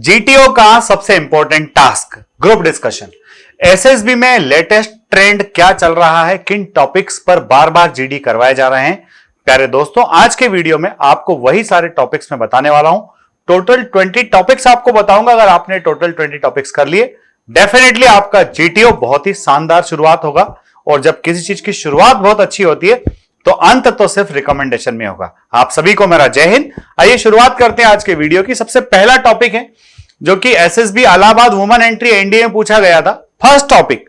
GTO का सबसे important task group discussion. SSB में लेटेस्ट ट्रेंड क्या चल रहा है, किन टॉपिक्स पर बार बार जीडी करवाए जा रहे हैं। प्यारे दोस्तों, आज के वीडियो में आपको वही सारे टॉपिक्स में बताने वाला हूं। टोटल 20 टॉपिक्स आपको बताऊंगा। अगर आपने टोटल 20 टॉपिक्स कर लिए, डेफिनेटली आपका जीटीओ बहुत ही शानदार शुरुआत होगा। और जब किसी चीज की शुरुआत बहुत अच्छी होती है तो अंत तो सिर्फ रिकमेंडेशन में होगा। आप सभी को मेरा जय हिंद। आइए शुरुआत करते हैं आज के वीडियो की। सबसे पहला टॉपिक है जो कि SSB Allahabad women entry NDA में पूछा गया था। First topic,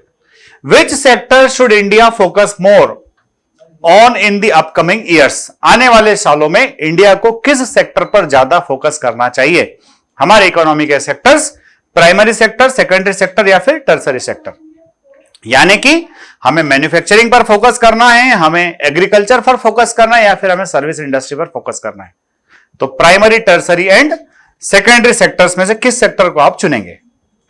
which sector should India focus more on in the upcoming years. आने वाले सालों में इंडिया को किस सेक्टर पर ज्यादा फोकस करना चाहिए। हमारे इकोनॉमी के sectors, primary sector, secondary sector या फिर टर्सरी सेक्टर। यानी कि हमें मैन्युफैक्चरिंग पर फोकस करना है, हमें एग्रीकल्चर पर फोकस करना है या फिर हमें सर्विस इंडस्ट्री पर फोकस करना है। तो primary, tertiary and secondary sectors में से किस सेक्टर को आप चुनेंगे।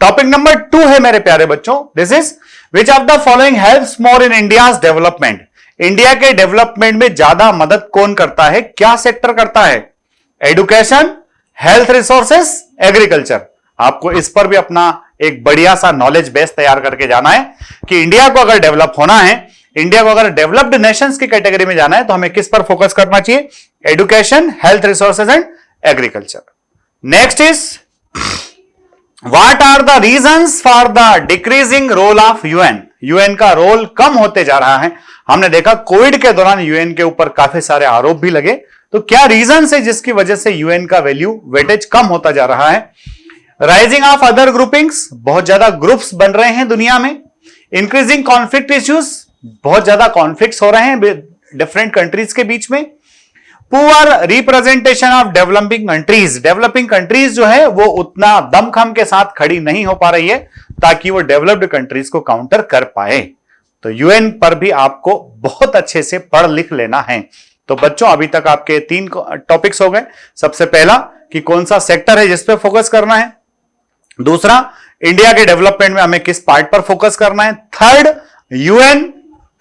टॉपिक नंबर 2 है मेरे प्यारे बच्चों, this is which of the following helps more in India's development. India के डेवलपमेंट में ज्यादा मदद कौन करता है, क्या सेक्टर करता है। Education, health resources, agriculture. आपको इस पर भी अपना एक बढ़िया सा नॉलेज बेस तैयार करके जाना है कि इंडिया को अगर डेवलप होना है, इंडिया को अगर डेवलप्ड नेशंस की कैटेगरी में जाना है तो हमें किस पर फोकस करना चाहिए। Education, health resources and agriculture. Next is what are the reasons for the decreasing role of UN. UN का रोल कम होते जा रहा है। हमने देखा कोविड के दौरान यूएन के ऊपर काफी सारे आरोप भी लगे। तो क्या रीजन है जिसकी वजह से यूएन का वैल्यू, वेटेज कम होता जा रहा है। राइजिंग ऑफ अदर ग्रुपिंग्स, बहुत ज्यादा ग्रुप्स बन रहे हैं दुनिया में। इंक्रीजिंग कॉन्फ्लिक्ट इश्यूज, बहुत ज्यादा कॉन्फ्लिक्ट्स हो रहे हैं डिफरेंट कंट्रीज के बीच में। Poor representation of developing countries, developing countries जो है वो उतना दमखम के साथ खड़ी नहीं हो पा रही है ताकि वो डेवलप्ड कंट्रीज को काउंटर कर पाए। तो यूएन पर भी आपको बहुत अच्छे से पढ़ लिख लेना है। तो बच्चों, अभी तक आपके 3 टॉपिक्स हो गए। सबसे पहला कि कौन सा सेक्टर है जिस पे फोकस करना है। दूसरा, इंडिया के डेवलपमेंट में हमें किस पार्ट पर फोकस करना है। थर्ड, यूएन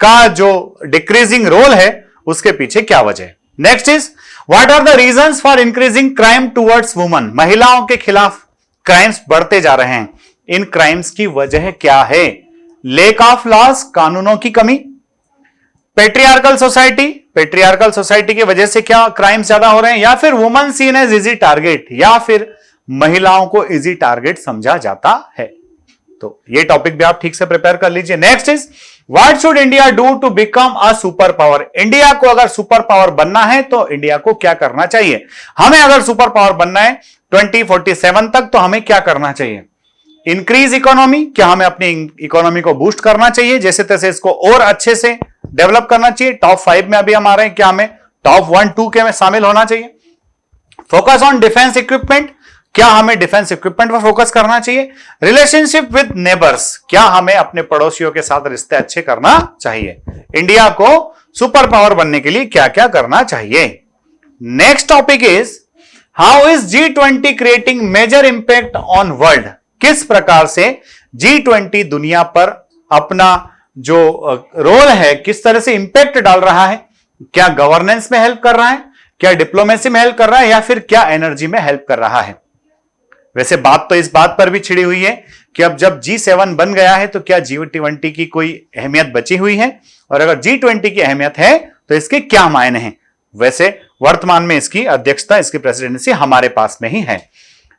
का जो डिक्रीजिंग रोल है उसके पीछे क्या वजह है। Next is what are the reasons for increasing crime towards women. महिलाओं के खिलाफ क्राइम्स बढ़ते जा रहे हैं, इन क्राइम्स की वजह क्या है। लेक ऑफ लॉज, कानूनों की कमी। पेट्रियार्कल सोसाइटी, पेट्रियार्कल सोसाइटी की वजह से क्या क्राइम्स ज्यादा हो रहे हैं, या फिर women seen as easy target, या फिर महिलाओं को इजी टारगेट समझा जाता है। तो ये टॉपिक भी आप ठीक से प्रिपेयर कर लीजिए। Next is what should India do to become a super power. India को अगर सुपर पावर बनना है तो इंडिया को क्या करना चाहिए। हमें अगर सुपर पावर बनना है 2047 तक तो हमें क्या करना चाहिए। इंक्रीज इकोनॉमी, क्या हमें अपनी इकोनॉमी को बूस्ट करना चाहिए, जैसे तैसे इसको और अच्छे से डेवलप करना चाहिए। टॉप 5 में अभी हम आ रहे हैं, क्या हमें टॉप 1-2 के में शामिल होना चाहिए। फोकस ऑन डिफेंस इक्विपमेंट, क्या हमें डिफेंस इक्विपमेंट पर फोकस करना चाहिए। रिलेशनशिप विद नेबर्स, क्या हमें अपने पड़ोसियों के साथ रिश्ते अच्छे करना चाहिए। इंडिया को सुपर पावर बनने के लिए क्या क्या करना चाहिए। Next topic is how is G20 creating major impact on world. किस प्रकार से G20 दुनिया पर अपना जो रोल है किस तरह से इंपैक्ट डाल रहा है। क्या गवर्नेंस में हेल्प कर रहा है, क्या डिप्लोमेसी में हेल्प कर रहा है, या फिर क्या एनर्जी में हेल्प कर रहा है। वैसे बात तो इस बात पर भी छिड़ी हुई है कि अब जब G7 बन गया है तो क्या G20 की कोई अहमियत बची हुई है, और अगर G20 की अहमियत है तो इसके क्या मायने हैं। वैसे वर्तमान में इसकी अध्यक्षता, इसकी प्रेसिडेंसी हमारे पास में ही है।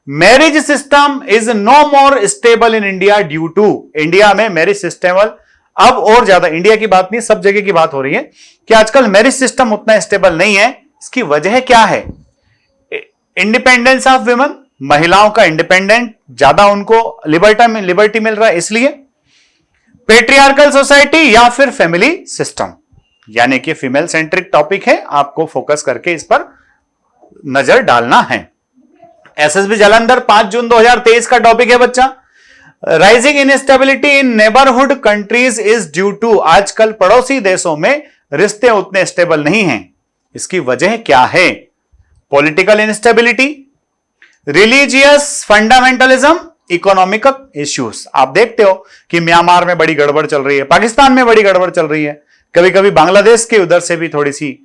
Marriage system is no more stable in India due to. India में मैरिज सिस्टम अब और ज्यादा, इंडिया की बात नहीं सब जगह की बात हो रही है कि आजकल मैरिज सिस्टम उतना स्टेबल नहीं है। इसकी वजह क्या है। इंडिपेंडेंस ऑफ वुमेन, महिलाओं का इंडिपेंडेंट ज्यादा उनको लिबर्टी मिल रहा है इसलिए। पेट्रियार्कल सोसाइटी या फिर फैमिली सिस्टम, यानी कि फीमेल सेंट्रिक टॉपिक है, आपको फोकस करके इस पर नजर डालना है। एसएसबी जालंधर 5 जून 2023 का टॉपिक है बच्चा। Rising instability in neighbourhood countries is due to. आजकल पड़ोसी देशों में रिश्ते उतने स्टेबल नहीं हैं, इसकी वजह क्या है। Political instability, religious fundamentalism, economic issues. आप देखते हो कि म्यांमार में बड़ी गड़बड़ चल रही है, पाकिस्तान में बड़ी गड़बड़ चल रही है, कभी कभी बांग्लादेश के उधर से भी थोड़ी सी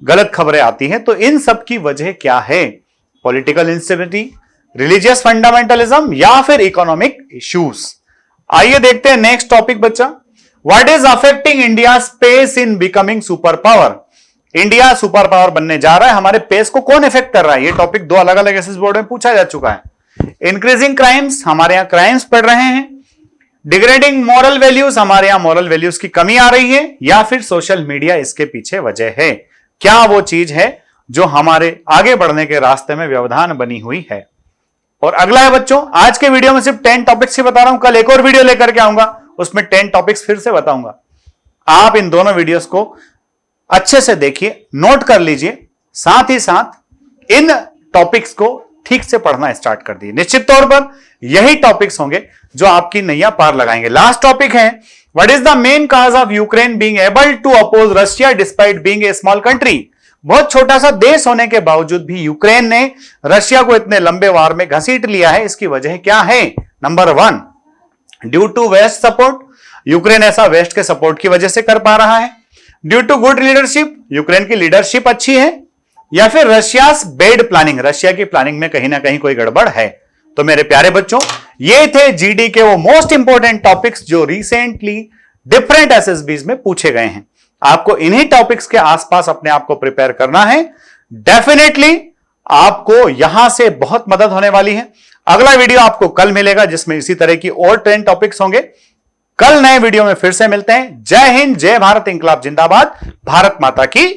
गलत खबरें आती हैं। तो इन सब की वजह क्या है। पॉलिटिकल इंस्टेबिलिटी, रिलीजियस फंडामेंटलिज्म या फिर इकोनॉमिक इश्यूज। आइए देखते हैं नेक्स्ट टॉपिक बच्चा, what is affecting India space in becoming super power. India super power बनने जा रहा है, हमारे पेस को कौन इफेक्ट कर रहा है? ये टॉपिक दो अलग अलग एसएस बोर्ड में पूछा जा चुका है। इंक्रीजिंग क्राइम्स, हमारे यहां क्राइम्स बढ़ रहे हैं। डिग्रेडिंग मॉरल वैल्यूज, हमारे यहां मॉरल वैल्यूज की कमी आ रही है, या फिर सोशल मीडिया इसके पीछे वजह है। क्या वो चीज है जो हमारे आगे बढ़ने के रास्ते में व्यवधान बनी हुई है? और अगला है बच्चों, आज के वीडियो में सिर्फ 10 टॉपिक्स ही बता रहा हूं, कल एक और वीडियो लेकर के आऊंगा, उसमें 10 टॉपिक्स फिर से बताऊंगा। आप इन दोनों वीडियोस को अच्छे से देखिए, नोट कर लीजिए, साथ ही साथ इन टॉपिक्स को ठीक से पढ़ना स्टार्ट कर दिए। निश्चित तौर पर यही टॉपिक्स होंगे जो आपकी नैया पार लगाएंगे। लास्ट टॉपिक है, what is the main cause of Ukraine being able to oppose Russia despite being a small country. बहुत छोटा सा देश होने के बावजूद भी यूक्रेन ने रशिया को इतने लंबे वार में घसीट लिया है, इसकी वजह क्या है? Number 1, due to west support. Ukraine ऐसा वेस्ट के सपोर्ट की वजह से कर पा रहा है। Due to good leadership, Ukraine की लीडरशिप अच्छी है। या फिर रशियास बैड प्लानिंग, रशिया की प्लानिंग में कहीं ना कहीं कोई गड़बड़ है। तो मेरे प्यारे बच्चों, ये थे जीडी के वो मोस्ट इंपॉर्टेंट टॉपिक्स जो रिसेंटली डिफरेंट एसएसबीज में पूछे गए हैं। आपको इन्हीं टॉपिक्स के आसपास अपने आप को प्रिपेयर करना है। डेफिनेटली आपको यहां से बहुत मदद होने वाली है। अगला वीडियो आपको कल मिलेगा जिसमें इसी तरह की और 10 टॉपिक्स होंगे। कल नए वीडियो में फिर से मिलते हैं। जय हिंद, जय भारत, इंकलाब जिंदाबाद, भारत माता की